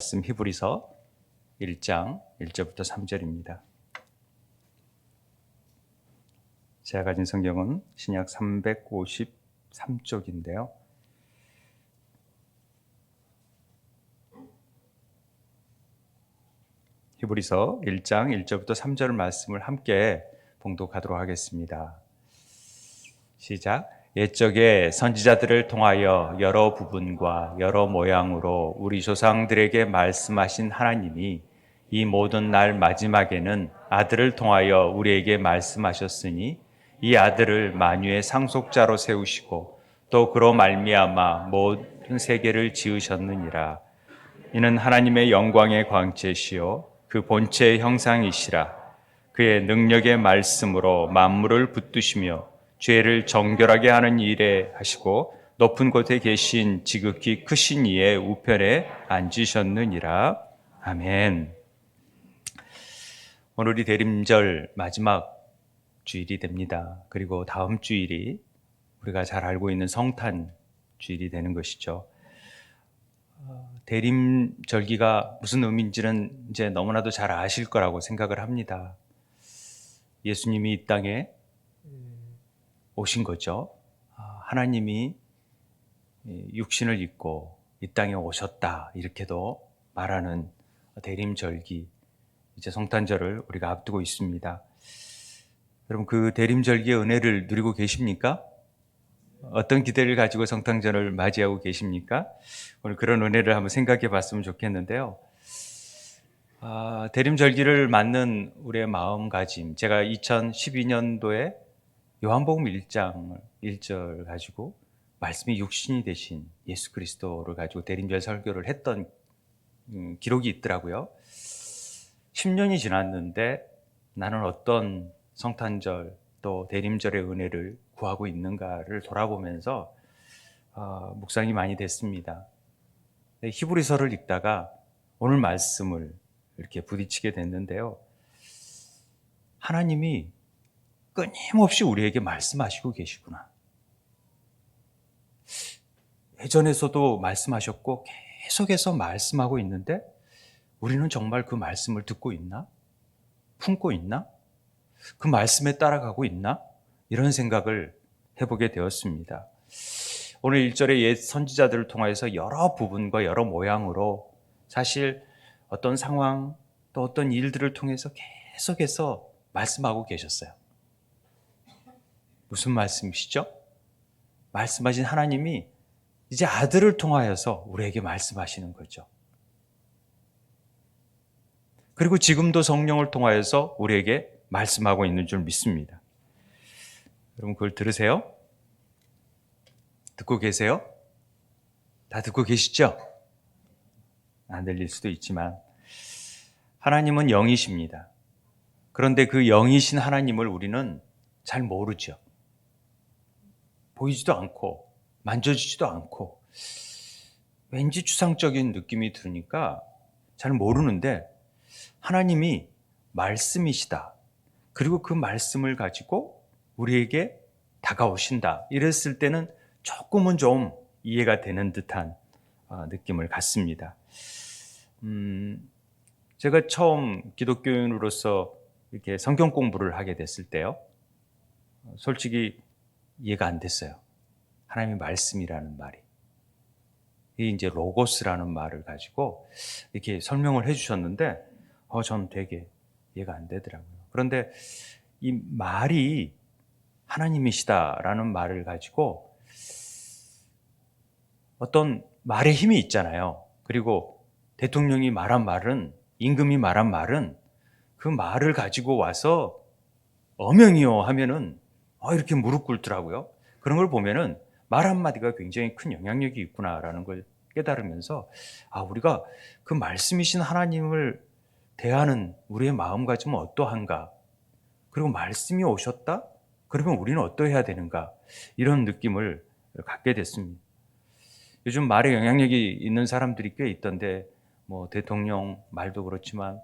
말씀 히브리서 1장 1절부터 3절입니다. 제가 가진 성경은 신약 353쪽인데요. 히브리서 1장 1절부터 3절 말씀을 함께 봉독하도록 하겠습니다. 시작. 옛적에 선지자들을 통하여 여러 부분과 여러 모양으로 우리 조상들에게 말씀하신 하나님이 이 모든 날 마지막에는 아들을 통하여 우리에게 말씀하셨으니 이 아들을 만유의 상속자로 세우시고 또 그로 말미암아 모든 세계를 지으셨느니라. 이는 하나님의 영광의 광채시요 그 본체의 형상이시라. 그의 능력의 말씀으로 만물을 붙드시며 죄를 정결하게 하는 일에 하시고 높은 곳에 계신 지극히 크신 이의 우편에 앉으셨느니라. 아멘. 오늘이 대림절 마지막 주일이 됩니다. 그리고 다음 주일이 우리가 잘 알고 있는 성탄 주일이 되는 것이죠. 대림절기가 무슨 의미인지는 이제 너무나도 잘 아실 거라고 생각을 합니다. 예수님이 이 땅에 오신 거죠. 하나님이 육신을 입고 이 땅에 오셨다, 이렇게도 말하는 대림절기, 이제 성탄절을 우리가 앞두고 있습니다. 여러분, 그 대림절기의 은혜를 누리고 계십니까? 어떤 기대를 가지고 성탄절을 맞이하고 계십니까? 오늘 그런 은혜를 한번 생각해 봤으면 좋겠는데요. 대림절기를 맞는 우리의 마음가짐, 제가 2012년도에 요한복음 1장 1절 가지고 말씀이 육신이 되신 예수 그리스도를 가지고 대림절 설교를 했던 기록이 있더라고요. 10년이 지났는데 나는 어떤 성탄절 또 대림절의 은혜를 구하고 있는가를 돌아보면서 묵상이 많이 됐습니다. 히브리서를 읽다가 오늘 말씀을 이렇게 부딪히게 됐는데요. 하나님이 끊임없이 우리에게 말씀하시고 계시구나. 예전에서도 말씀하셨고 계속해서 말씀하고 있는데 우리는 정말 그 말씀을 듣고 있나? 품고 있나? 그 말씀에 따라가고 있나? 이런 생각을 해보게 되었습니다. 오늘 1절에 옛 선지자들을 통해서 여러 부분과 여러 모양으로 사실 어떤 상황 또 어떤 일들을 통해서 계속해서 말씀하고 계셨어요. 무슨 말씀이시죠? 말씀하신 하나님이 이제 아들을 통하여서 우리에게 말씀하시는 거죠. 그리고 지금도 성령을 통하여서 우리에게 말씀하고 있는 줄 믿습니다. 여러분, 그걸 들으세요? 듣고 계세요? 다 듣고 계시죠? 안 들릴 수도 있지만 하나님은 영이십니다. 그런데 그 영이신 하나님을 우리는 잘 모르죠. 보이지도 않고 만져지지도 않고 왠지 추상적인 느낌이 드니까 잘 모르는데 하나님이 말씀이시다. 그리고 그 말씀을 가지고 우리에게 다가오신다. 이랬을 때는 조금은 좀 이해가 되는 듯한 느낌을 갖습니다. 제가 처음 기독교인으로서 이렇게 성경 공부를 하게 됐을 때요. 솔직히 이해가 안 됐어요. 하나님의 말씀이라는 말이. 이 이제 로고스라는 말을 가지고 이렇게 설명을 해 주셨는데 전 되게 이해가 안 되더라고요. 그런데 이 말이 하나님이시다라는 말을 가지고 어떤 말의 힘이 있잖아요. 그리고 대통령이 말한 말은, 임금이 말한 말은 그 말을 가지고 와서 어명이요 하면은 이렇게 무릎 꿇더라고요. 그런 걸 보면은 말 한마디가 굉장히 큰 영향력이 있구나라는 걸 깨달으면서 우리가 그 말씀이신 하나님을 대하는 우리의 마음가짐은 어떠한가? 그리고 말씀이 오셨다? 그러면 우리는 어떠해야 되는가? 이런 느낌을 갖게 됐습니다. 요즘 말에 영향력이 있는 사람들이 꽤 있던데 뭐 대통령 말도 그렇지만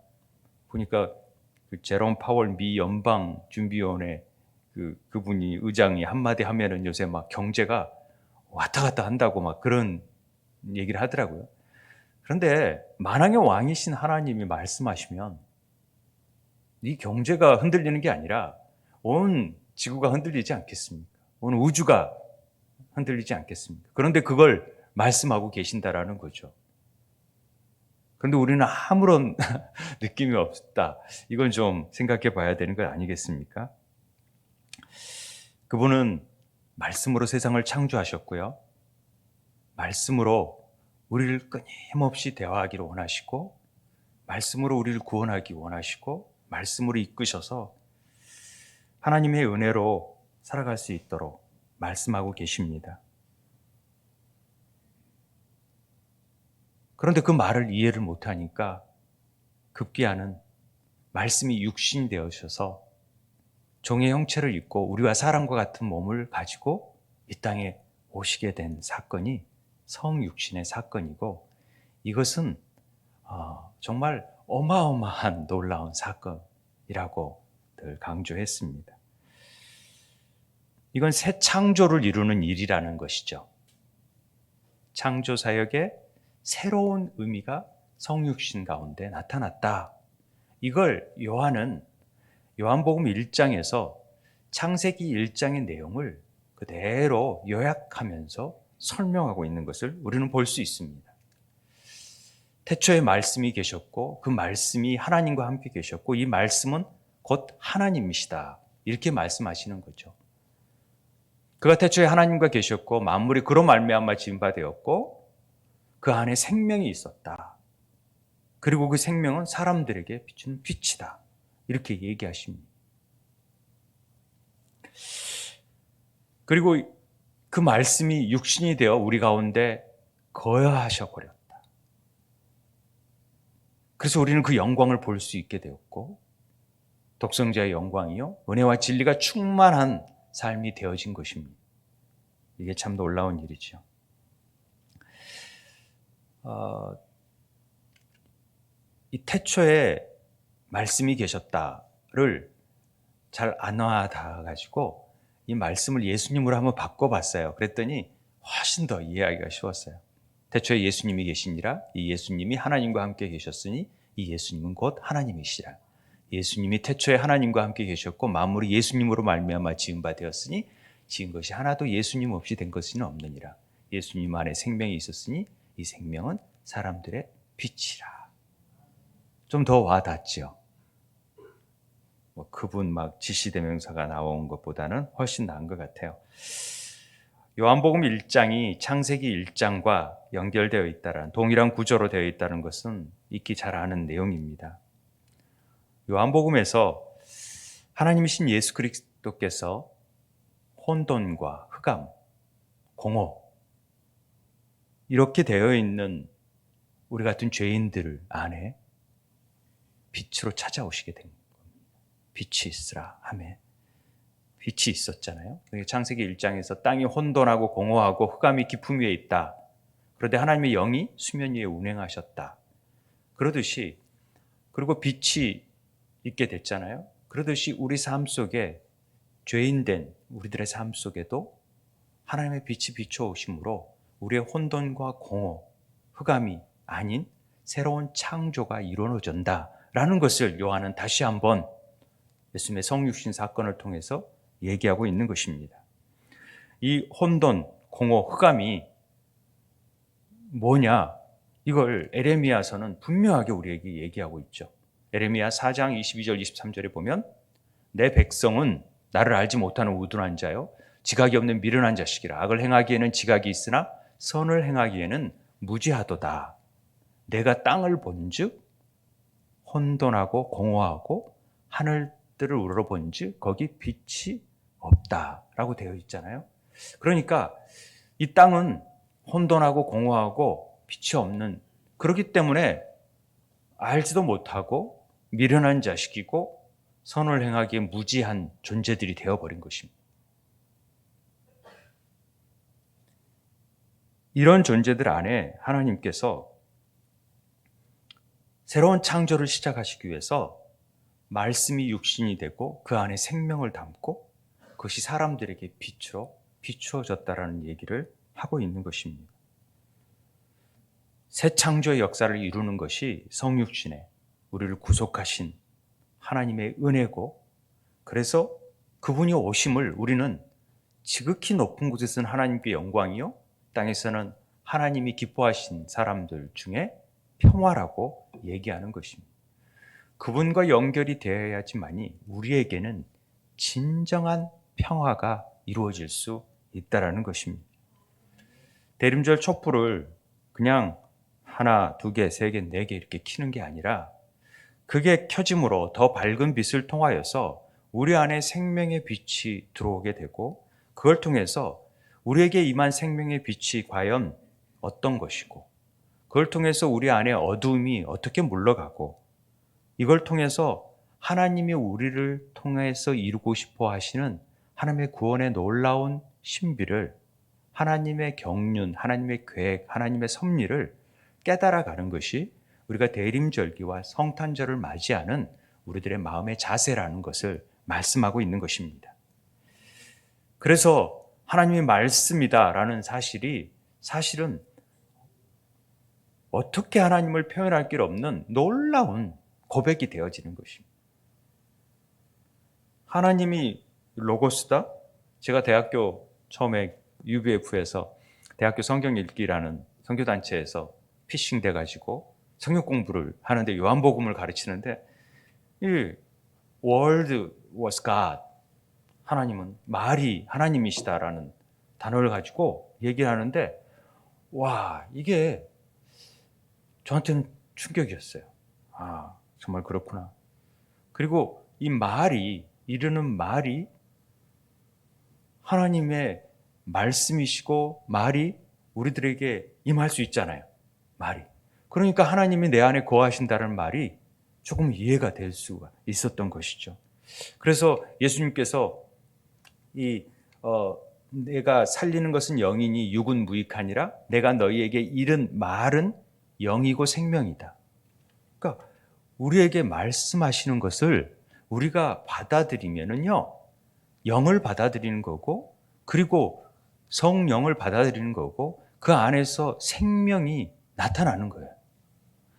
보니까 그 제롬 파월 미 연방 준비위원회 그분이 의장이 한마디 하면은 요새 막 경제가 왔다 갔다 한다고 막 그런 얘기를 하더라고요. 그런데 만왕의 왕이신 하나님이 말씀하시면 이 경제가 흔들리는 게 아니라 온 지구가 흔들리지 않겠습니까? 온 우주가 흔들리지 않겠습니까? 그런데 그걸 말씀하고 계신다라는 거죠. 그런데 우리는 아무런 느낌이 없다. 이건 좀 생각해 봐야 되는 것 아니겠습니까? 그분은 말씀으로 세상을 창조하셨고요. 말씀으로 우리를 끊임없이 대화하기를 원하시고, 말씀으로 우리를 구원하기 원하시고, 말씀으로 이끄셔서 하나님의 은혜로 살아갈 수 있도록 말씀하고 계십니다. 그런데 그 말을 이해를 못하니까 급기야는 말씀이 육신이 되어셔서 종의 형체를 입고 우리와 사람과 같은 몸을 가지고 이 땅에 오시게 된 사건이 성육신의 사건이고, 이것은 정말 어마어마한 놀라운 사건이라고 늘 강조했습니다. 이건 새 창조를 이루는 일이라는 것이죠. 창조 사역의 새로운 의미가 성육신 가운데 나타났다. 이걸 요한은 요한복음 1장에서 창세기 1장의 내용을 그대로 요약하면서 설명하고 있는 것을 우리는 볼 수 있습니다. 태초에 말씀이 계셨고 그 말씀이 하나님과 함께 계셨고 이 말씀은 곧 하나님이시다. 이렇게 말씀하시는 거죠. 그가 태초에 하나님과 계셨고 만물이 그로 말미암아 지은 바 되었고 그 안에 생명이 있었다. 그리고 그 생명은 사람들에게 비추는 빛이다. 이렇게 얘기하십니다. 그리고 그 말씀이 육신이 되어 우리 가운데 거하셔 버렸다. 그래서 우리는 그 영광을 볼 수 있게 되었고 독생자의 영광이요 은혜와 진리가 충만한 삶이 되어진 것입니다. 이게 참 놀라운 일이죠. 이 태초에 말씀이 계셨다를 잘 안 와닿아가지고 이 말씀을 예수님으로 한번 바꿔봤어요. 그랬더니 훨씬 더 이해하기가 쉬웠어요. 태초에 예수님이 계시니라. 이 예수님이 하나님과 함께 계셨으니 이 예수님은 곧 하나님이시라. 예수님이 태초에 하나님과 함께 계셨고 만물이 예수님으로 말미암아 지은 바 되었으니 지은 것이 하나도 예수님 없이 된 것은 없느니라. 예수님 안에 생명이 있었으니 이 생명은 사람들의 빛이라. 좀 더 와닿죠. 그분 막 지시대명사가 나온 것보다는 훨씬 나은 것 같아요. 요한복음 1장이 창세기 1장과 연결되어 있다는 동일한 구조로 되어 있다는 것은 익히 잘 아는 내용입니다. 요한복음에서 하나님이신 예수 그리스도께서 혼돈과 흑암, 공허 이렇게 되어 있는 우리 같은 죄인들 안에 빛으로 찾아오시게 된 겁니다. 빛이 있으라 하매 빛이 있었잖아요. 창세기 1장에서 땅이 혼돈하고 공허하고 흑암이 깊음 위에 있다. 그런데 하나님의 영이 수면 위에 운행하셨다. 그러듯이 그리고 빛이 있게 됐잖아요. 그러듯이 우리 삶 속에 죄인된 우리들의 삶 속에도 하나님의 빛이 비춰오심으로 우리의 혼돈과 공허, 흑암이 아닌 새로운 창조가 이루어진다라는 것을 요한은 다시 한번 예수님의 성육신 사건을 통해서 얘기하고 있는 것입니다. 이 혼돈, 공허, 흑암이 뭐냐? 이걸 에레미야서는 분명하게 우리에게 얘기하고 있죠. 에레미야 4장 22절 23절에 보면 내 백성은 나를 알지 못하는 우둔한 자요 지각이 없는 미련한 자식이라. 악을 행하기에는 지각이 있으나 선을 행하기에는 무지하도다. 내가 땅을 본즉 혼돈하고 공허하고 하늘들을 우러본즉 거기 빛이 없다라고 되어 있잖아요. 그러니까 이 땅은 혼돈하고 공허하고 빛이 없는, 그렇기 때문에 알지도 못하고 미련한 자식이고 선을 행하기에 무지한 존재들이 되어버린 것입니다. 이런 존재들 안에 하나님께서 새로운 창조를 시작하시기 위해서 말씀이 육신이 되고 그 안에 생명을 담고 그것이 사람들에게 빛으로 비추어졌다라는 얘기를 하고 있는 것입니다. 새 창조의 역사를 이루는 것이 성육신에 우리를 구속하신 하나님의 은혜고, 그래서 그분이 오심을 우리는 지극히 높은 곳에서는 하나님께 영광이요, 땅에서는 하나님이 기뻐하신 사람들 중에 평화라고 얘기하는 것입니다. 그분과 연결이 되어야지만이 우리에게는 진정한 평화가 이루어질 수 있다라는 것입니다. 대림절 촛불을 그냥 하나, 두 개, 세 개, 네 개 이렇게 켜는 게 아니라 그게 켜짐으로 더 밝은 빛을 통하여서 우리 안에 생명의 빛이 들어오게 되고, 그걸 통해서 우리에게 임한 생명의 빛이 과연 어떤 것이고, 그걸 통해서 우리 안에 어두움이 어떻게 물러가고, 이걸 통해서 하나님이 우리를 통해서 이루고 싶어 하시는 하나님의 구원의 놀라운 신비를, 하나님의 경륜, 하나님의 계획, 하나님의 섭리를 깨달아가는 것이 우리가 대림절기와 성탄절을 맞이하는 우리들의 마음의 자세라는 것을 말씀하고 있는 것입니다. 그래서 하나님의 말씀이다라는 사실이 사실은 어떻게 하나님을 표현할 길 없는 놀라운 고백이 되어지는 것입니다. 하나님이 로고스다? 제가 대학교 처음에 UBF에서 대학교 성경 읽기라는 선교단체에서 피싱 돼가지고 성경 공부를 하는데 요한복음을 가르치는데, 이 Word was God, 하나님은 말이 하나님이시다라는 단어를 가지고 얘기를 하는데, 와, 이게 저한테는 충격이었어요. 아, 정말 그렇구나. 그리고 이 말이, 이르는 말이 하나님의 말씀이시고, 말이 우리들에게 임할 수 있잖아요. 말이. 그러니까 하나님이 내 안에 거하신다는 말이 조금 이해가 될 수가 있었던 것이죠. 그래서 예수님께서 내가 살리는 것은 영이니 육은 무익하니라, 내가 너희에게 이른 말은 영이고 생명이다. 그러니까 우리에게 말씀하시는 것을 우리가 받아들이면은요, 영을 받아들이는 거고, 그리고 성령을 받아들이는 거고, 그 안에서 생명이 나타나는 거예요.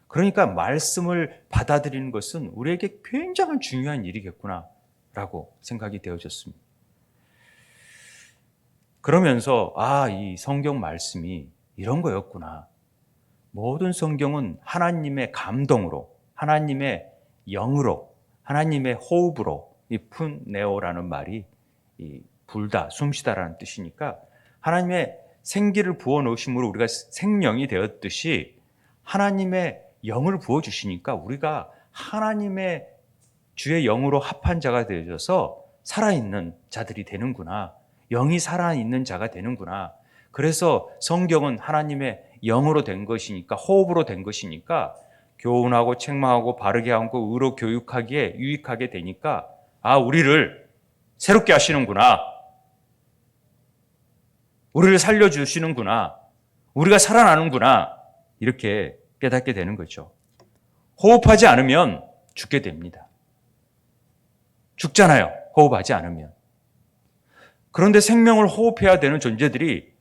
그러니까 말씀을 받아들이는 것은 우리에게 굉장히 중요한 일이겠구나라고 생각이 되어졌습니다. 그러면서 이 성경 말씀이 이런 거였구나. 모든 성경은 하나님의 감동으로, 하나님의 영으로, 하나님의 호흡으로, 이 푼네오라는 말이 이 불다, 숨쉬다라는 뜻이니까, 하나님의 생기를 부어 놓으심으로 우리가 생명이 되었듯이 하나님의 영을 부어 주시니까 우리가 하나님의 주의 영으로 합한 자가 되어져서 살아있는 자들이 되는구나. 영이 살아있는 자가 되는구나. 그래서 성경은 하나님의 영으로 된 것이니까, 호흡으로 된 것이니까 교훈하고 책망하고 바르게 하고 의로 교육하기에 유익하게 되니까, 우리를 새롭게 하시는구나. 우리를 살려주시는구나. 우리가 살아나는구나. 이렇게 깨닫게 되는 거죠. 호흡하지 않으면 죽게 됩니다. 죽잖아요. 호흡하지 않으면. 그런데 생명을 호흡해야 되는 존재들이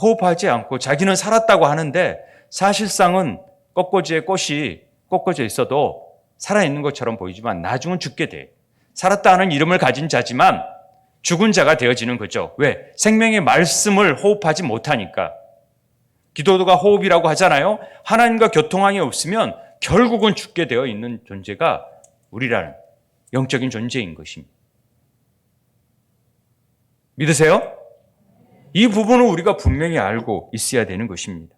호흡하지 않고 자기는 살았다고 하는데, 사실상은 꺾어지의 꽃이 꺾어져 있어도 살아있는 것처럼 보이지만 나중은 죽게 돼. 살았다는 이름을 가진 자지만 죽은 자가 되어지는 거죠. 왜? 생명의 말씀을 호흡하지 못하니까. 기도가 호흡이라고 하잖아요. 하나님과 교통함이 없으면 결국은 죽게 되어 있는 존재가 우리라는 영적인 존재인 것입니다. 믿으세요? 이 부분을 우리가 분명히 알고 있어야 되는 것입니다.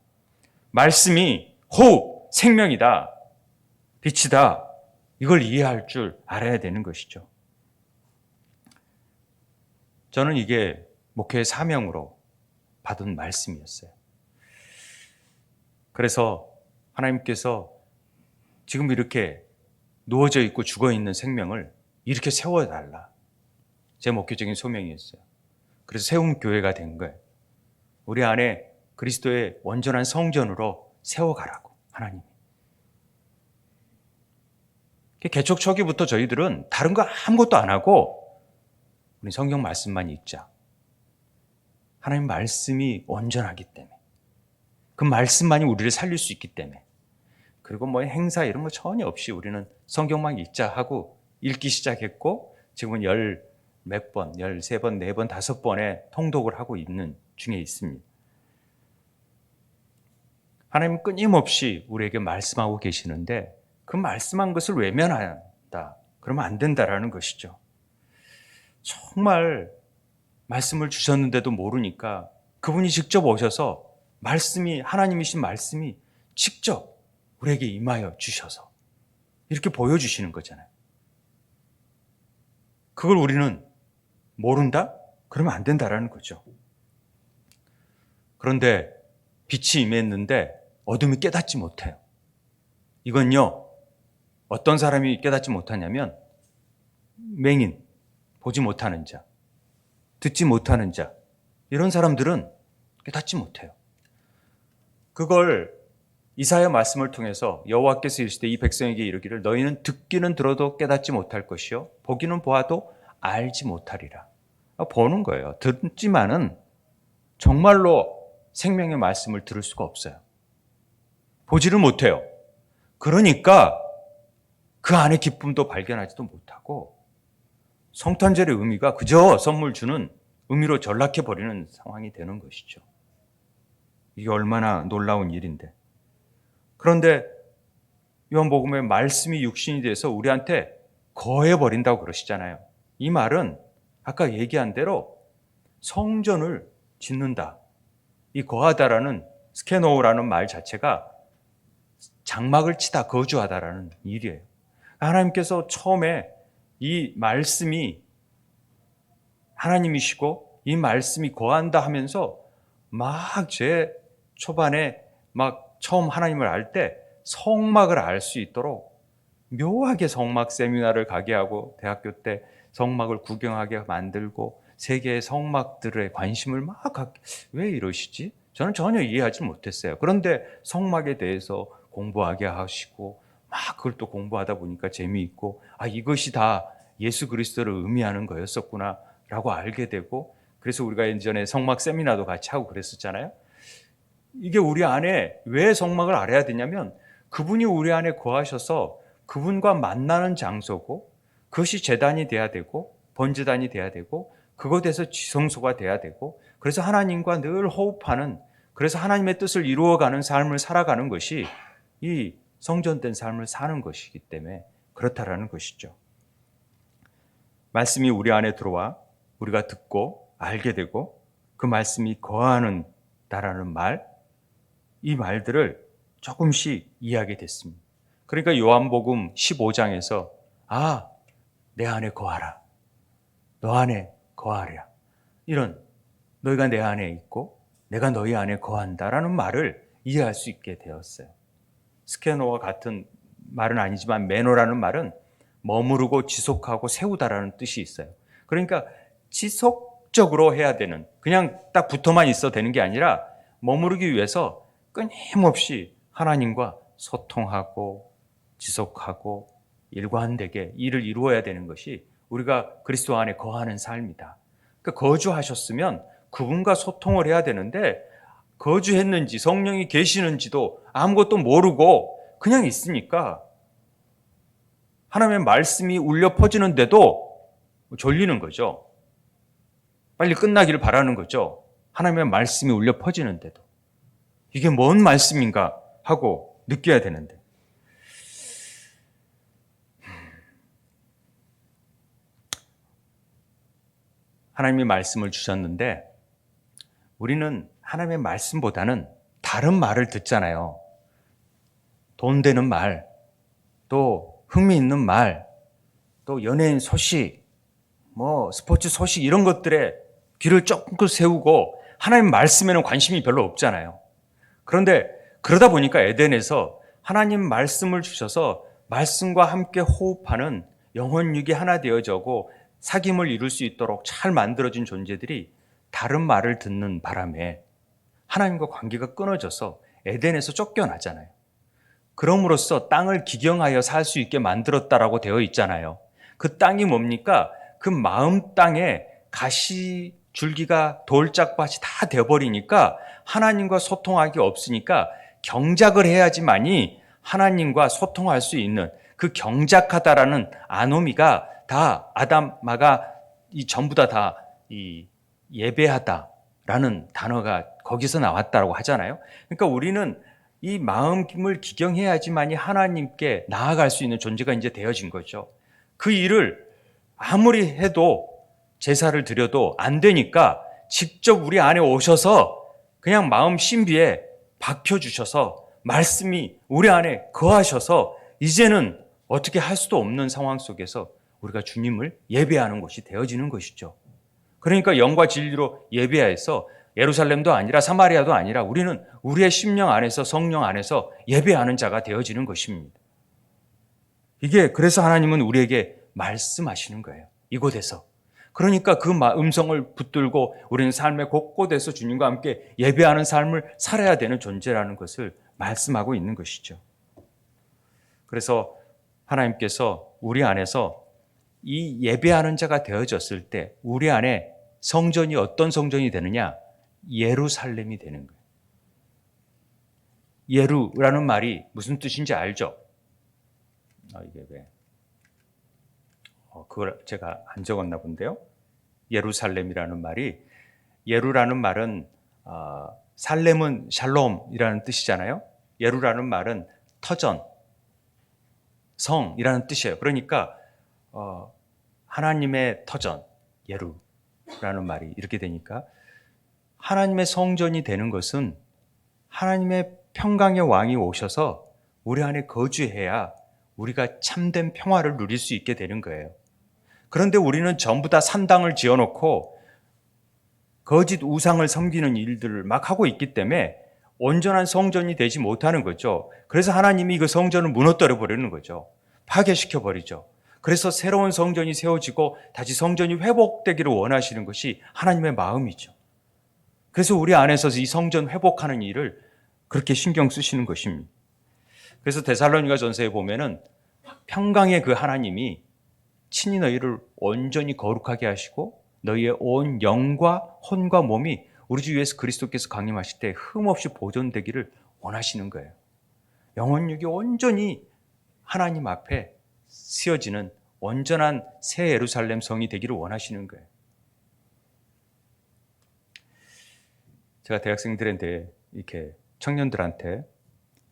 말씀이 호흡, 생명이다, 빛이다, 이걸 이해할 줄 알아야 되는 것이죠. 저는 이게 목회의 사명으로 받은 말씀이었어요. 그래서 하나님께서 지금 이렇게 누워져 있고 죽어 있는 생명을 이렇게 세워달라. 제 목회적인 소명이었어요. 그래서 세운 교회가 된 거예요. 우리 안에 그리스도의 온전한 성전으로 세워가라고, 하나님이. 개척 초기부터 저희들은 다른 거 아무것도 안 하고 우리 성경 말씀만 읽자. 하나님 말씀이 온전하기 때문에. 그 말씀만이 우리를 살릴 수 있기 때문에. 그리고 뭐 행사 이런 거 전혀 없이 우리는 성경만 읽자 하고 읽기 시작했고 지금은 몇 번, 13번, 4번, 5번의 통독을 하고 있는 중에 있습니다. 하나님은 끊임없이 우리에게 말씀하고 계시는데 그 말씀한 것을 외면한다. 그러면 안 된다라는 것이죠. 정말 말씀을 주셨는데도 모르니까 그분이 직접 오셔서 하나님이신 말씀이 직접 우리에게 임하여 주셔서 이렇게 보여주시는 거잖아요. 그걸 우리는 모른다? 그러면 안 된다라는 거죠. 그런데 빛이 임했는데 어둠이 깨닫지 못해요. 이건요, 어떤 사람이 깨닫지 못하냐면 맹인, 보지 못하는 자, 듣지 못하는 자, 이런 사람들은 깨닫지 못해요. 그걸 이사야 말씀을 통해서 여호와께서 이르시되 이 백성에게 이르기를 너희는 듣기는 들어도 깨닫지 못할 것이요 보기는 보아도 알지 못하리라. 보는 거예요. 듣지만은 정말로 생명의 말씀을 들을 수가 없어요. 보지를 못해요. 그러니까 그 안에 기쁨도 발견하지도 못하고 성탄절의 의미가 그저 선물 주는 의미로 전락해버리는 상황이 되는 것이죠. 이게 얼마나 놀라운 일인데. 그런데 요한복음의 말씀이 육신이 돼서 우리한테 거해버린다고 그러시잖아요. 이 말은 아까 얘기한 대로 성전을 짓는다. 이 거하다라는 스케노라는 말 자체가 장막을 치다 거주하다라는 일이에요. 하나님께서 처음에 이 말씀이 하나님이시고 이 말씀이 거한다 하면서 막 제 초반에 막 처음 하나님을 알 때 성막을 알 수 있도록 묘하게 성막 세미나를 가게 하고 대학교 때 성막을 구경하게 만들고 세계의 성막들의 관심을 왜 이러시지? 저는 전혀 이해하지 못했어요. 그런데 성막에 대해서 공부하게 하시고 막 그걸 또 공부하다 보니까 재미있고 이것이 다 예수 그리스도를 의미하는 거였었구나 라고 알게 되고 그래서 우리가 예전에 성막 세미나도 같이 하고 그랬었잖아요. 이게 우리 안에 왜 성막을 알아야 되냐면 그분이 우리 안에 거하셔서 그분과 만나는 장소고 그것이 제단이 돼야 되고 번제단이 돼야 되고 그것에서 지성소가 돼야 되고 그래서 하나님과 늘 호흡하는 그래서 하나님의 뜻을 이루어가는 삶을 살아가는 것이 이 성전된 삶을 사는 것이기 때문에 그렇다라는 것이죠. 말씀이 우리 안에 들어와 우리가 듣고 알게 되고 그 말씀이 거하는다라는 말, 이 말들을 조금씩 이해하게 됐습니다. 그러니까 요한복음 15장에서 내 안에 거하라. 너 안에 거하랴. 이런 너희가 내 안에 있고 내가 너희 안에 거한다라는 말을 이해할 수 있게 되었어요. 스케노와 같은 말은 아니지만 매너라는 말은 머무르고 지속하고 세우다라는 뜻이 있어요. 그러니까 지속적으로 해야 되는 그냥 딱 붙어만 있어도 되는 게 아니라 머무르기 위해서 끊임없이 하나님과 소통하고 지속하고 일관되게 일을 이루어야 되는 것이 우리가 그리스도 안에 거하는 삶이다. 그러니까 거주하셨으면 그분과 소통을 해야 되는데 거주했는지 성령이 계시는지도 아무것도 모르고 그냥 있으니까 하나님의 말씀이 울려 퍼지는데도 졸리는 거죠. 빨리 끝나기를 바라는 거죠. 하나님의 말씀이 울려 퍼지는데도. 이게 뭔 말씀인가 하고 느껴야 되는데. 하나님이 말씀을 주셨는데 우리는 하나님의 말씀보다는 다른 말을 듣잖아요. 돈 되는 말, 또 흥미있는 말, 또 연예인 소식, 스포츠 소식 이런 것들에 귀를 쫑긋 세우고 하나님 말씀에는 관심이 별로 없잖아요. 그런데 그러다 보니까 에덴에서 하나님 말씀을 주셔서 말씀과 함께 호흡하는 영혼육이 하나 되어져고 사귐을 이룰 수 있도록 잘 만들어진 존재들이 다른 말을 듣는 바람에 하나님과 관계가 끊어져서 에덴에서 쫓겨나잖아요. 그럼으로써 땅을 기경하여 살 수 있게 만들었다라고 되어 있잖아요. 그 땅이 뭡니까? 그 마음 땅에 가시 줄기가 돌짝밭이 다 되어버리니까 하나님과 소통하기 없으니까 경작을 해야지만이 하나님과 소통할 수 있는 그 경작하다라는 아노미가 다 아담마가 이 전부 다 이 예배하다라는 단어가 거기서 나왔다고 하잖아요. 그러니까 우리는 이 마음을 기경해야지만이 하나님께 나아갈 수 있는 존재가 이제 되어진 거죠. 그 일을 아무리 해도 제사를 드려도 안 되니까 직접 우리 안에 오셔서 그냥 마음 신비에 박혀주셔서 말씀이 우리 안에 거하셔서 이제는 어떻게 할 수도 없는 상황 속에서 우리가 주님을 예배하는 것이 되어지는 것이죠. 그러니까 영과 진리로 예배해서 예루살렘도 아니라 사마리아도 아니라 우리는 우리의 심령 안에서 성령 안에서 예배하는 자가 되어지는 것입니다. 이게 그래서 하나님은 우리에게 말씀하시는 거예요. 이곳에서. 그러니까 그 음성을 붙들고 우리는 삶의 곳곳에서 주님과 함께 예배하는 삶을 살아야 되는 존재라는 것을 말씀하고 있는 것이죠. 그래서 하나님께서 우리 안에서 이 예배하는 자가 되어졌을 때 우리 안에 성전이 어떤 성전이 되느냐? 예루살렘이 되는 거예요. 예루라는 말이 무슨 뜻인지 알죠? 이게 왜? 그걸 제가 안 적었나 본데요. 예루살렘이라는 말이, 예루라는 말은 살렘은 샬롬이라는 뜻이잖아요. 예루라는 말은 터전, 성이라는 뜻이에요. 그러니까 하나님의 터전, 예루라는 말이 이렇게 되니까 하나님의 성전이 되는 것은 하나님의 평강의 왕이 오셔서 우리 안에 거주해야 우리가 참된 평화를 누릴 수 있게 되는 거예요. 그런데 우리는 전부 다 산당을 지어놓고 거짓 우상을 섬기는 일들을 막 하고 있기 때문에 온전한 성전이 되지 못하는 거죠. 그래서 하나님이 그 성전을 무너뜨려 버리는 거죠. 파괴시켜 버리죠. 그래서 새로운 성전이 세워지고 다시 성전이 회복되기를 원하시는 것이 하나님의 마음이죠. 그래서 우리 안에서 이 성전 회복하는 일을 그렇게 신경 쓰시는 것입니다. 그래서 데살로니가 전서에 보면은 평강의 그 하나님이 친히 너희를 온전히 거룩하게 하시고 너희의 온 영과 혼과 몸이 우리 주 예수 그리스도께서 강림하실 때 흠없이 보존되기를 원하시는 거예요. 영혼육이 온전히 하나님 앞에 쓰여지는 온전한 새 예루살렘 성이 되기를 원하시는 거예요. 제가 대학생들한테 이렇게 청년들한테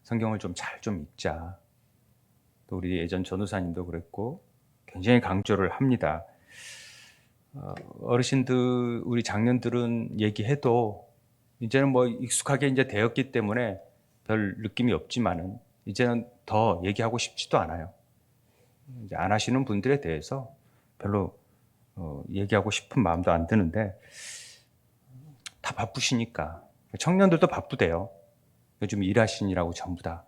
성경을 좀 잘 읽자. 또 우리 예전 전우사님도 그랬고 굉장히 강조를 합니다. 어르신들, 우리 장년들은 얘기해도 이제는 뭐 익숙하게 이제 되었기 때문에 별 느낌이 없지만은 이제는 더 얘기하고 싶지도 않아요. 이제 안 하시는 분들에 대해서 별로 얘기하고 싶은 마음도 안 드는데 다 바쁘시니까 청년들도 바쁘대요. 요즘 일하시느라고 전부 다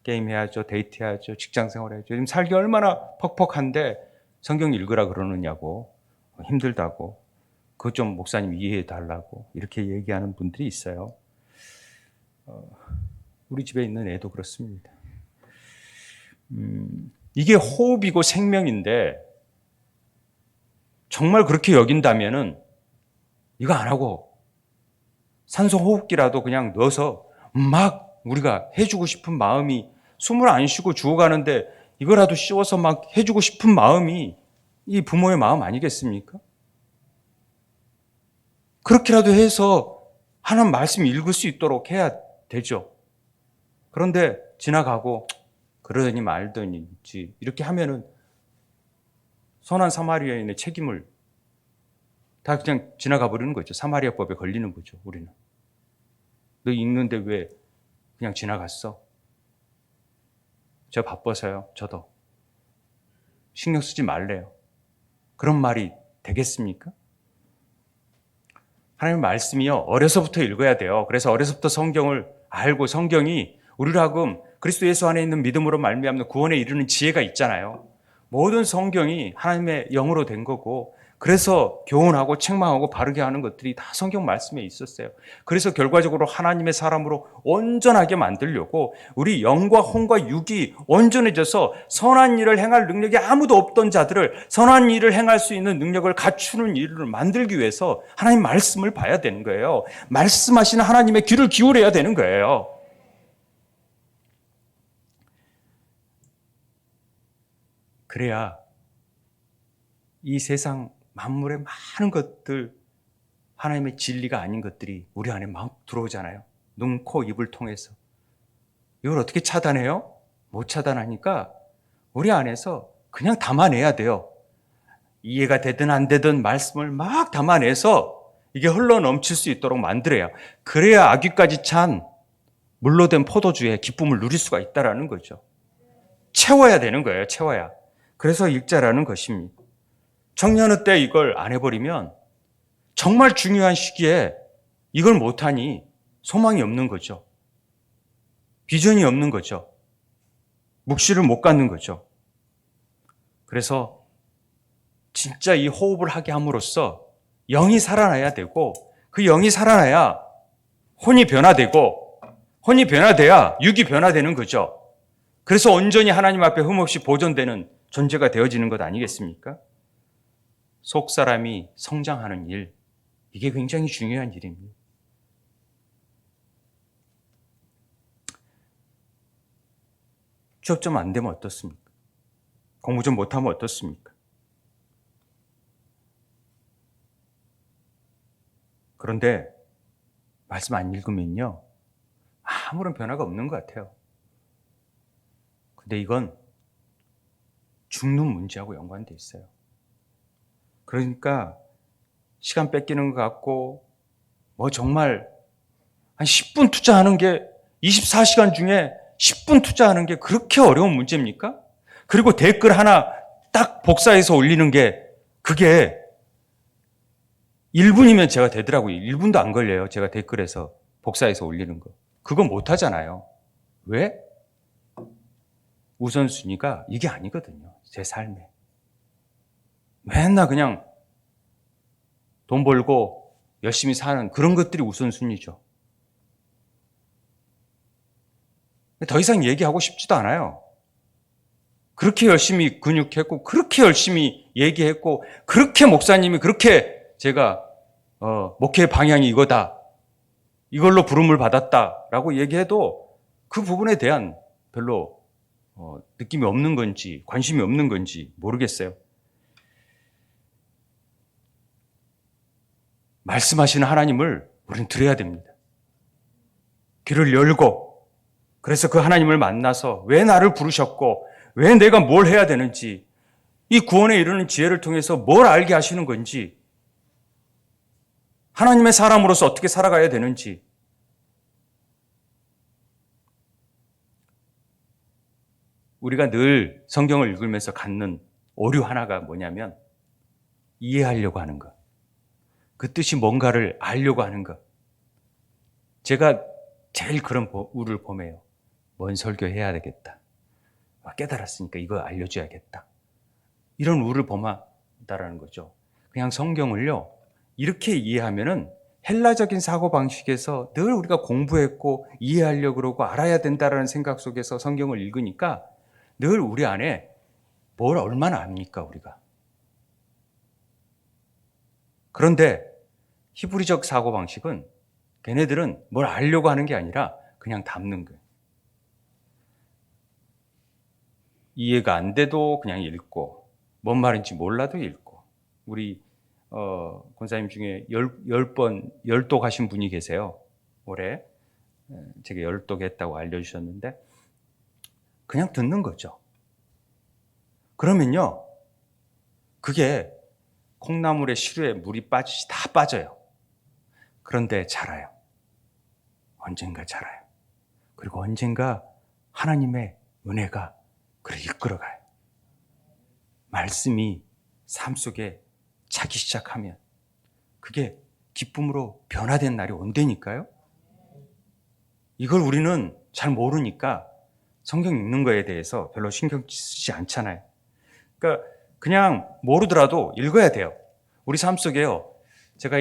게임해야죠, 데이트해야죠, 직장생활 해야죠. 요즘 살기 얼마나 퍽퍽한데 성경 읽으라 그러느냐고, 힘들다고, 그것 좀 목사님 이해해 달라고 이렇게 얘기하는 분들이 있어요. 우리 집에 있는 애도 그렇습니다. 이게 호흡이고 생명인데 정말 그렇게 여긴다면은 이거 안 하고 산소 호흡기라도 그냥 넣어서 막 우리가 해주고 싶은 마음이 숨을 안 쉬고 죽어가는데 이거라도 씌워서 막 해주고 싶은 마음이 이 부모의 마음 아니겠습니까? 그렇게라도 해서 하나님 말씀 읽을 수 있도록 해야 되죠. 그런데 지나가고 그러더니 말더니 이렇게 하면은 선한 사마리아인의 책임을 다 그냥 지나가 버리는 거죠. 사마리아법에 걸리는 거죠. 우리는. 너 읽는데 왜 그냥 지나갔어? 저 바빠서요. 저도. 신경 쓰지 말래요. 그런 말이 되겠습니까? 하나님의 말씀이요. 어려서부터 읽어야 돼요. 그래서 어려서부터 성경을 알고 성경이 우리로 하여금 그리스도 예수 안에 있는 믿음으로 말미암는 구원에 이르는 지혜가 있잖아요. 모든 성경이 하나님의 영으로 된 거고 그래서 교훈하고 책망하고 바르게 하는 것들이 다 성경 말씀에 있었어요. 그래서 결과적으로 하나님의 사람으로 온전하게 만들려고 우리 영과 혼과 육이 온전해져서 선한 일을 행할 능력이 아무도 없던 자들을 선한 일을 행할 수 있는 능력을 갖추는 일을 만들기 위해서 하나님 말씀을 봐야 되는 거예요. 말씀하시는 하나님의 귀를 기울여야 되는 거예요. 그래야 이 세상 만물의 많은 것들, 하나님의 진리가 아닌 것들이 우리 안에 막 들어오잖아요. 눈, 코, 입을 통해서. 이걸 어떻게 차단해요? 못 차단하니까 우리 안에서 그냥 담아내야 돼요. 이해가 되든 안 되든 말씀을 막 담아내서 이게 흘러 넘칠 수 있도록 만들어야, 그래야 아귀까지 찬 물로 된 포도주의 기쁨을 누릴 수가 있다라는 거죠. 채워야 되는 거예요. 채워야. 그래서 읽자라는 것입니다. 청년의 때 이걸 안 해버리면 정말 중요한 시기에 이걸 못하니 소망이 없는 거죠. 비전이 없는 거죠. 묵시를 못 갖는 거죠. 그래서 진짜 이 호흡을 하게 함으로써 영이 살아나야 되고, 그 영이 살아나야 혼이 변화되고, 혼이 변화돼야 육이 변화되는 거죠. 그래서 온전히 하나님 앞에 흠없이 보존되는 존재가 되어지는 것 아니겠습니까? 속사람이 성장하는 일, 이게 굉장히 중요한 일입니다. 취업 좀 안 되면 어떻습니까? 공부 좀 못하면 어떻습니까? 그런데 말씀 안 읽으면요, 아무런 변화가 없는 것 같아요. 근데 이건 죽는 문제하고 연관돼 있어요. 그러니까 시간 뺏기는 것 같고, 뭐 정말 한 10분 투자하는 게, 24시간 중에 10분 투자하는 게 그렇게 어려운 문제입니까? 그리고 댓글 하나 딱 복사해서 올리는 게, 그게 1분이면 제가 되더라고요. 1분도 안 걸려요. 제가 댓글에서 복사해서 올리는 거. 그거 못 하잖아요. 왜? 우선순위가 이게 아니거든요. 제 삶에. 맨날 그냥 돈 벌고 열심히 사는 그런 것들이 우선순위죠. 더 이상 얘기하고 싶지도 않아요. 그렇게 열심히 근육했고, 그렇게 열심히 얘기했고, 그렇게 목사님이 그렇게 제가 목회 방향이 이거다, 이걸로 부름을 받았다라고 얘기해도 그 부분에 대한 별로 느낌이 없는 건지 관심이 없는 건지 모르겠어요. 말씀하시는 하나님을 우리는 들어야 됩니다. 귀를 열고, 그래서 그 하나님을 만나서 왜 나를 부르셨고 왜 내가 뭘 해야 되는지, 이 구원에 이르는 지혜를 통해서 뭘 알게 하시는 건지, 하나님의 사람으로서 어떻게 살아가야 되는지, 우리가 늘 성경을 읽으면서 갖는 오류 하나가 뭐냐면 이해하려고 하는 것, 그 뜻이 뭔가를 알려고 하는 것. 제가 제일 그런 우를 범해요. 뭔 설교해야 되겠다, 깨달았으니까 이거 알려줘야겠다, 이런 우를 범한다라는 거죠. 그냥 성경을요, 이렇게 이해하면은 헬라적인 사고방식에서 늘 우리가 공부했고 이해하려고 그러고 알아야 된다라는 생각 속에서 성경을 읽으니까 늘 우리 안에 뭘 얼마나 압니까, 우리가. 그런데 히브리적 사고방식은 걔네들은 뭘 알려고 하는 게 아니라 그냥 담는 거예요. 이해가 안 돼도 그냥 읽고, 뭔 말인지 몰라도 읽고. 우리 권사님 중에 10번 열독 하신 분이 계세요. 올해 제가 열독 했다고 알려주셨는데, 그냥 듣는 거죠. 그러면요, 그게 콩나물에 시루에 물이 빠지지 다 빠져요. 그런데 자라요. 언젠가 자라요. 그리고 언젠가 하나님의 은혜가 그를 이끌어가요. 말씀이 삶 속에 차기 시작하면 그게 기쁨으로 변화된 날이 온다니까요. 이걸 우리는 잘 모르니까 성경 읽는 거에 대해서 별로 신경 쓰지 않잖아요. 그러니까 그냥 모르더라도 읽어야 돼요. 우리 삶 속에요. 제가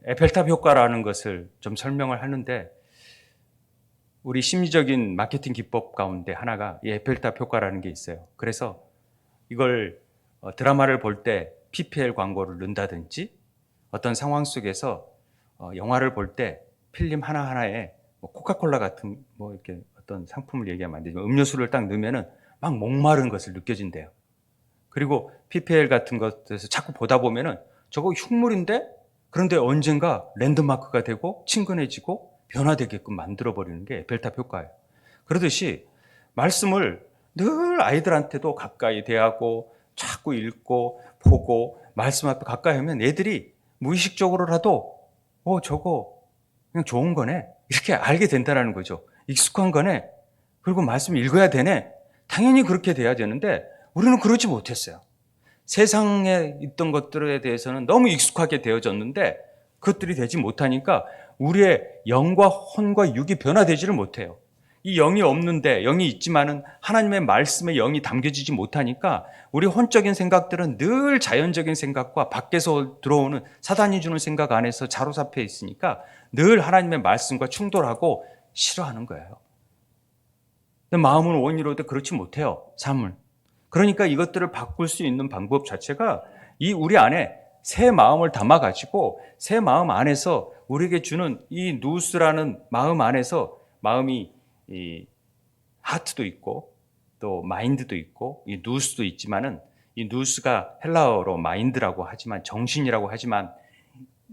에펠탑 효과라는 것을 좀 설명을 하는데, 우리 심리적인 마케팅 기법 가운데 하나가 이 에펠탑 효과라는 게 있어요. 그래서 이걸 드라마를 볼 때 PPL 광고를 넣는다든지, 어떤 상황 속에서 영화를 볼 때 필름 하나하나에 뭐 코카콜라 같은 뭐 이렇게 어떤 상품을 얘기하면 안 되지만 음료수를 딱 넣으면은 막 목마른 것을 느껴진대요. 그리고 PPL 같은 것에서 자꾸 보다 보면은 저거 흉물인데, 그런데 언젠가 랜드마크가 되고 친근해지고 변화되게끔 만들어버리는 게 에펠탑 효과예요. 그러듯이 말씀을 늘 아이들한테도 가까이 대하고 자꾸 읽고 보고 말씀 앞에 가까이 하면 애들이 무의식적으로라도 저거 그냥 좋은 거네 이렇게 알게 된다는 거죠. 익숙한 거네. 그리고 말씀 읽어야 되네. 당연히 그렇게 돼야 되는데 우리는 그러지 못했어요. 세상에 있던 것들에 대해서는 너무 익숙하게 되어졌는데 그것들이 되지 못하니까 우리의 영과 혼과 육이 변화되지를 못해요. 이 영이 없는데, 영이 있지만은 하나님의 말씀에 영이 담겨지지 못하니까 우리 혼적인 생각들은 늘 자연적인 생각과 밖에서 들어오는 사단이 주는 생각 안에서 사로잡혀 있으니까 늘 하나님의 말씀과 충돌하고 싫어하는 거예요. 근데 마음은 원이로도 그렇지 못해요, 삶을. 그러니까 이것들을 바꿀 수 있는 방법 자체가 이 우리 안에 새 마음을 담아가지고 새 마음 안에서 우리에게 주는 이 누스라는 마음 안에서, 마음이 이 하트도 있고 또 마인드도 있고 이 누스도 있지만은, 이 누스가 헬라어로 마인드라고 하지만, 정신이라고 하지만,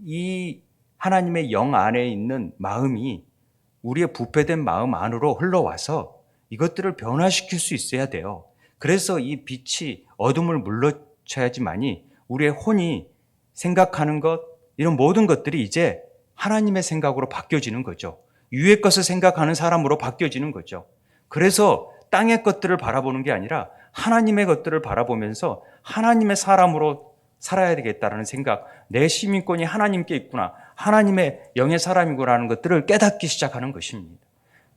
이 하나님의 영 안에 있는 마음이 우리의 부패된 마음 안으로 흘러와서 이것들을 변화시킬 수 있어야 돼요. 그래서 이 빛이 어둠을 물러쳐야지만이 우리의 혼이 생각하는 것, 이런 모든 것들이 이제 하나님의 생각으로 바뀌어지는 거죠. 위의 것을 생각하는 사람으로 바뀌어지는 거죠. 그래서 땅의 것들을 바라보는 게 아니라 하나님의 것들을 바라보면서 하나님의 사람으로 살아야 되겠다는 생각, 내 시민권이 하나님께 있구나, 하나님의 영의 사람이구나라는 것들을 깨닫기 시작하는 것입니다.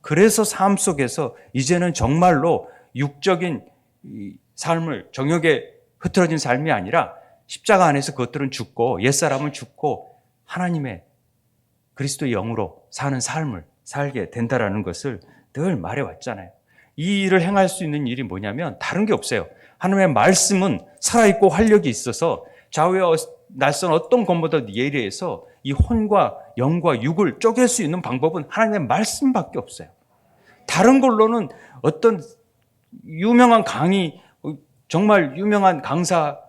그래서 삶 속에서 이제는 정말로 육적인 삶을, 정욕에 흐트러진 삶이 아니라 십자가 안에서 그것들은 죽고, 옛사람은 죽고 하나님의 그리스도의 영으로 사는 삶을 살게 된다라는 것을 늘 말해왔잖아요. 이 일을 행할 수 있는 일이 뭐냐면 다른 게 없어요. 하나님의 말씀은 살아있고 활력이 있어서 좌우에 낯선 어떤 것보다 예리해서 이 혼과 영과 육을 쪼갤 수 있는 방법은 하나님의 말씀밖에 없어요. 다른 걸로는 어떤 유명한 강의, 정말 유명한 강사,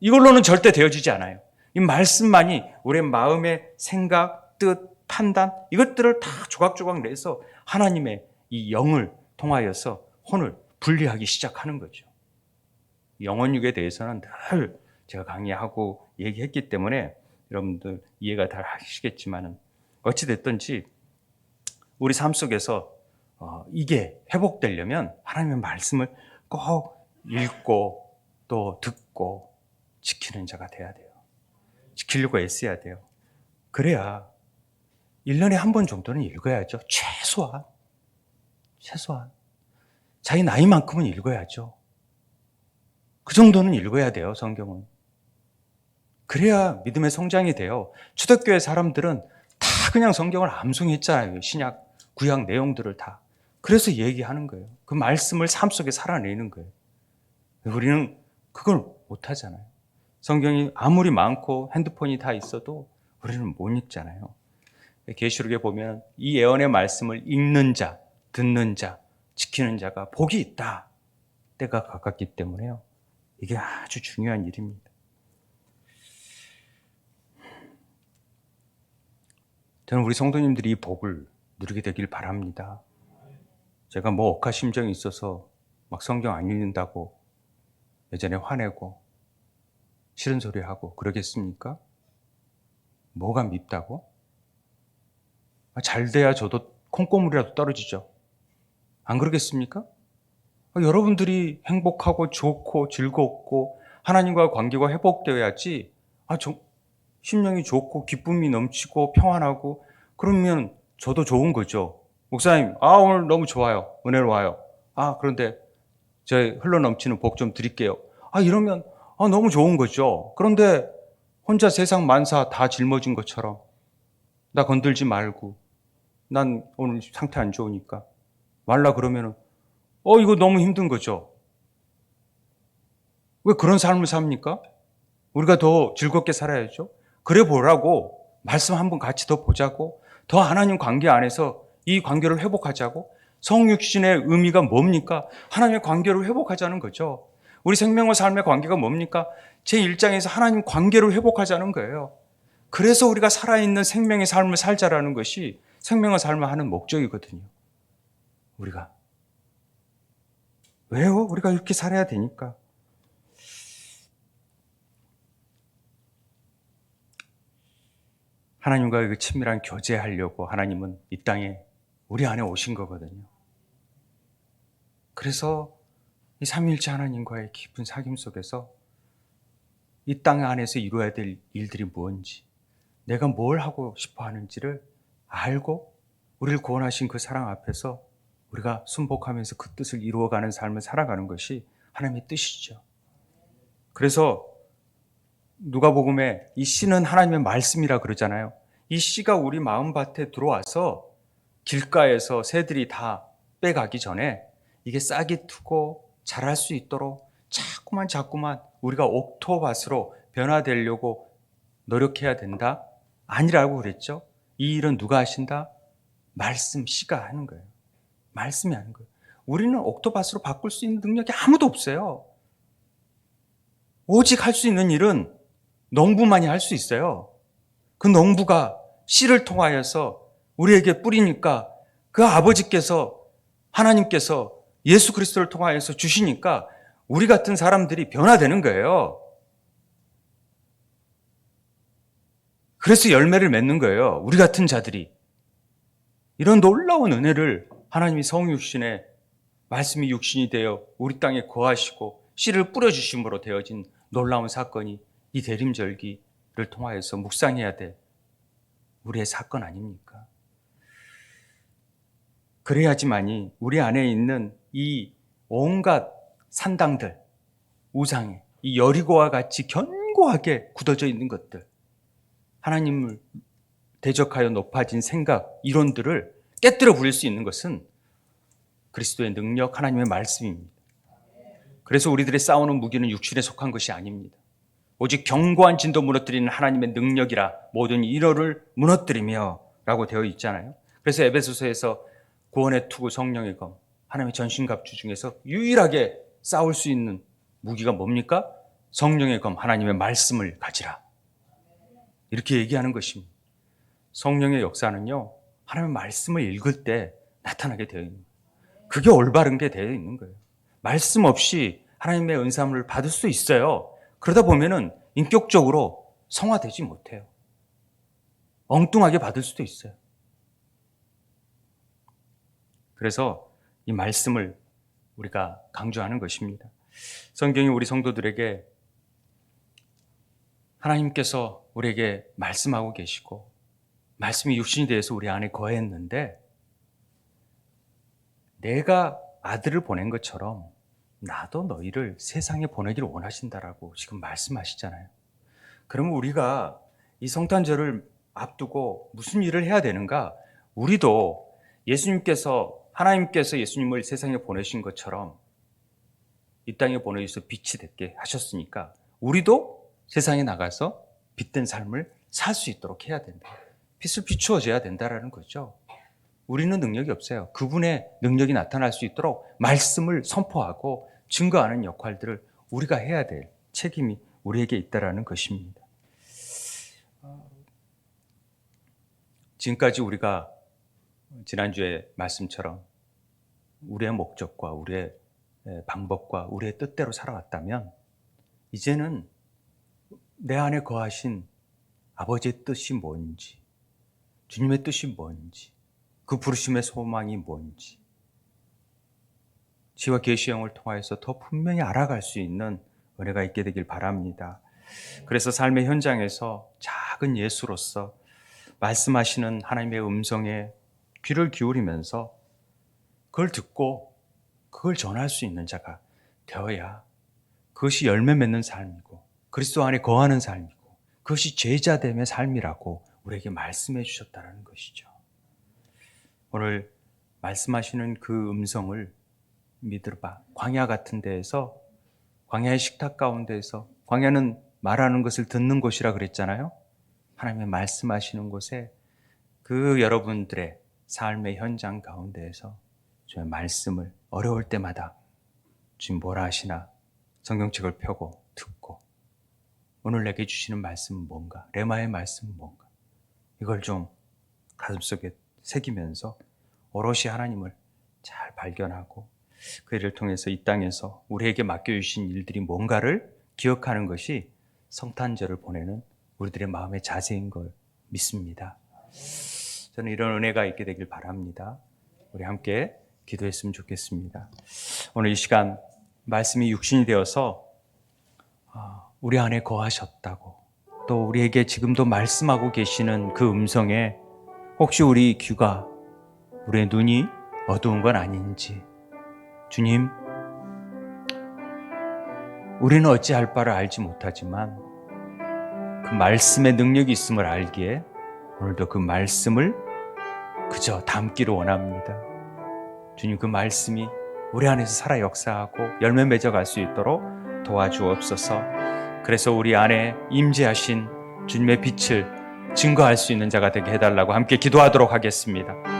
이걸로는 절대 되어지지 않아요. 이 말씀만이 우리의 마음의 생각, 뜻, 판단, 이것들을 다 조각조각 내서 하나님의 이 영을 통하여서 혼을 분리하기 시작하는 거죠. 영혼육에 대해서는 늘 제가 강의하고 얘기했기 때문에 여러분들 이해가 다 하시겠지만, 어찌됐든지 우리 삶 속에서 이게 회복되려면 하나님의 말씀을 꼭 읽고 또 듣고 지키는 자가 돼야 돼요. 지키려고 애써야 돼요. 그래야 1년에 한 번 정도는 읽어야죠. 최소한. 자기 나이만큼은 읽어야죠. 그 정도는 읽어야 돼요, 성경은. 그래야 믿음의 성장이 돼요. 초대교회 사람들은 다 그냥 성경을 암송했잖아요. 신약, 구약 내용들을 다. 그래서 얘기하는 거예요. 그 말씀을 삶 속에 살아내는 거예요. 우리는 그걸 못하잖아요. 성경이 아무리 많고 핸드폰이 다 있어도 우리는 못 읽잖아요. 계시록에 보면 이 예언의 말씀을 읽는 자, 듣는 자, 지키는 자가 복이 있다. 때가 가깝기 때문에요. 이게 아주 중요한 일입니다. 저는 우리 성도님들이 이 복을 누리게 되길 바랍니다. 제가 뭐 억하심정이 있어서 막 성경 안 읽는다고 예전에 화내고 싫은 소리 하고 그러겠습니까? 뭐가 밉다고? 잘 돼야 저도 콩고물이라도 떨어지죠. 안 그러겠습니까? 여러분들이 행복하고 좋고 즐겁고 하나님과 관계가 회복되어야지, 심령이 좋고 기쁨이 넘치고 평안하고 그러면 저도 좋은 거죠. 목사님, 오늘 너무 좋아요. 은혜로워요. 그런데 저 흘러넘치는 복 좀 드릴게요. 이러면 너무 좋은 거죠. 그런데 혼자 세상 만사 다 짊어진 것처럼 나 건들지 말고 난 오늘 상태 안 좋으니까 말라 그러면은 이거 너무 힘든 거죠. 왜 그런 삶을 삽니까? 우리가 더 즐겁게 살아야죠. 그래 보라고 말씀 한번 같이 더 보자고 더 하나님 관계 안에서 이 관계를 회복하자고 성육신의 의미가 뭡니까? 하나님의 관계를 회복하자는 거죠. 우리 생명과 삶의 관계가 뭡니까? 제1장에서 하나님 관계를 회복하자는 거예요. 그래서 우리가 살아있는 생명의 삶을 살자라는 것이 생명의 삶을 하는 목적이거든요. 우리가. 왜요? 우리가 이렇게 살아야 되니까. 하나님과 그 친밀한 교제하려고 하나님은 이 땅에 우리 안에 오신 거거든요. 그래서 이 삼위일체 하나님과의 깊은 사귐 속에서 이 땅 안에서 이루어야 될 일들이 뭔지, 내가 뭘 하고 싶어 하는지를 알고 우리를 구원하신 그 사랑 앞에서 우리가 순복하면서 그 뜻을 이루어가는 삶을 살아가는 것이 하나님의 뜻이죠. 그래서 누가복음에 이 씨는 하나님의 말씀이라 그러잖아요. 이 씨가 우리 마음밭에 들어와서 길가에서 새들이 다 빼가기 전에 이게 싹이 트고 자랄 수 있도록 자꾸만 우리가 옥토밭으로 변화되려고 노력해야 된다? 아니라고 그랬죠. 이 일은 누가 하신다? 말씀, 씨가 하는 거예요. 말씀이 하는 거예요. 우리는 옥토밭으로 바꿀 수 있는 능력이 아무도 없어요. 오직 할 수 있는 일은 농부만이 할 수 있어요. 그 농부가 씨를 통하여서 우리에게 뿌리니까 그 아버지께서 하나님께서 예수 그리스도를 통하여서 주시니까 우리 같은 사람들이 변화되는 거예요. 그래서 열매를 맺는 거예요. 우리 같은 자들이. 이런 놀라운 은혜를 하나님이 성육신에 말씀이 육신이 되어 우리 땅에 거하시고 씨를 뿌려주심으로 되어진 놀라운 사건이 이 대림절기를 통하여서 묵상해야 될 우리의 사건 아닙니까? 그래야지만이 우리 안에 있는 이 온갖 산당들, 우상에 이 여리고와 같이 견고하게 굳어져 있는 것들, 하나님을 대적하여 높아진 생각, 이론들을 깨뜨려 부릴 수 있는 것은 그리스도의 능력, 하나님의 말씀입니다. 그래서 우리들의 싸우는 무기는 육신에 속한 것이 아닙니다. 오직 견고한 진도 무너뜨리는 하나님의 능력이라 모든 일어를 무너뜨리며 라고 되어 있잖아요. 그래서 에베소서에서 구원의 투구 성령의 검, 하나님의 전신갑주 중에서 유일하게 싸울 수 있는 무기가 뭡니까? 성령의 검, 하나님의 말씀을 가지라. 이렇게 얘기하는 것입니다. 성령의 역사는요, 하나님의 말씀을 읽을 때 나타나게 되어 있는 거예요. 그게 올바른 게 되어 있는 거예요. 말씀 없이 하나님의 은사를 받을 수 있어요. 그러다 보면은 인격적으로 성화되지 못해요. 엉뚱하게 받을 수도 있어요. 그래서 이 말씀을 우리가 강조하는 것입니다. 성경이 우리 성도들에게 하나님께서 우리에게 말씀하고 계시고 말씀이 육신이 되어서 우리 안에 거했는데 내가 아들을 보낸 것처럼 나도 너희를 세상에 보내기를 원하신다라고 지금 말씀하시잖아요. 그러면 우리가 이 성탄절을 앞두고 무슨 일을 해야 되는가? 우리도 하나님께서 예수님을 세상에 보내신 것처럼 이 땅에 보내주셔서 빛이 됐게 하셨으니까 우리도 세상에 나가서 빛된 삶을 살 수 있도록 해야 된다. 빛을 비추어줘야 된다라는 거죠. 우리는 능력이 없어요. 그분의 능력이 나타날 수 있도록 말씀을 선포하고 증거하는 역할들을 우리가 해야 될 책임이 우리에게 있다라는 것입니다. 지금까지 우리가 지난주에 말씀처럼 우리의 목적과 우리의 방법과 우리의 뜻대로 살아왔다면 이제는 내 안에 거하신 아버지의 뜻이 뭔지, 주님의 뜻이 뭔지, 그 부르심의 소망이 뭔지 지와 계시형을 통하여서 더 분명히 알아갈 수 있는 은혜가 있게 되길 바랍니다. 그래서 삶의 현장에서 작은 예수로서 말씀하시는 하나님의 음성에 귀를 기울이면서 그걸 듣고 그걸 전할 수 있는 자가 되어야 그것이 열매 맺는 삶이고 그리스도 안에 거하는 삶이고 그것이 제자됨의 삶이라고 우리에게 말씀해 주셨다는 것이죠. 오늘 말씀하시는 그 음성을 믿어봐. 광야 같은 데에서, 광야의 식탁 가운데에서, 광야는 말하는 것을 듣는 곳이라 그랬잖아요. 하나님의 말씀하시는 곳에 그 여러분들의 삶의 현장 가운데에서 주의 말씀을 어려울 때마다 주님 뭐라 하시나 성경책을 펴고 듣고 오늘 내게 주시는 말씀은 뭔가, 레마의 말씀은 뭔가, 이걸 좀 가슴속에 새기면서 오롯이 하나님을 잘 발견하고 그 일을 통해서 이 땅에서 우리에게 맡겨주신 일들이 뭔가를 기억하는 것이 성탄절을 보내는 우리들의 마음의 자세인 걸 믿습니다. 저는 이런 은혜가 있게 되길 바랍니다. 우리 함께 기도했으면 좋겠습니다. 오늘 이 시간 말씀이 육신이 되어서 우리 안에 거하셨다고, 또 우리에게 지금도 말씀하고 계시는 그 음성에 혹시 우리 귀가, 우리의 눈이 어두운 건 아닌지, 주님, 우리는 어찌할 바를 알지 못하지만 그 말씀의 능력이 있음을 알기에 오늘도 그 말씀을 그저 담기를 원합니다. 주님, 그 말씀이 우리 안에서 살아 역사하고 열매 맺어갈 수 있도록 도와주옵소서. 그래서 우리 안에 임재하신 주님의 빛을 증거할 수 있는 자가 되게 해달라고 함께 기도하도록 하겠습니다.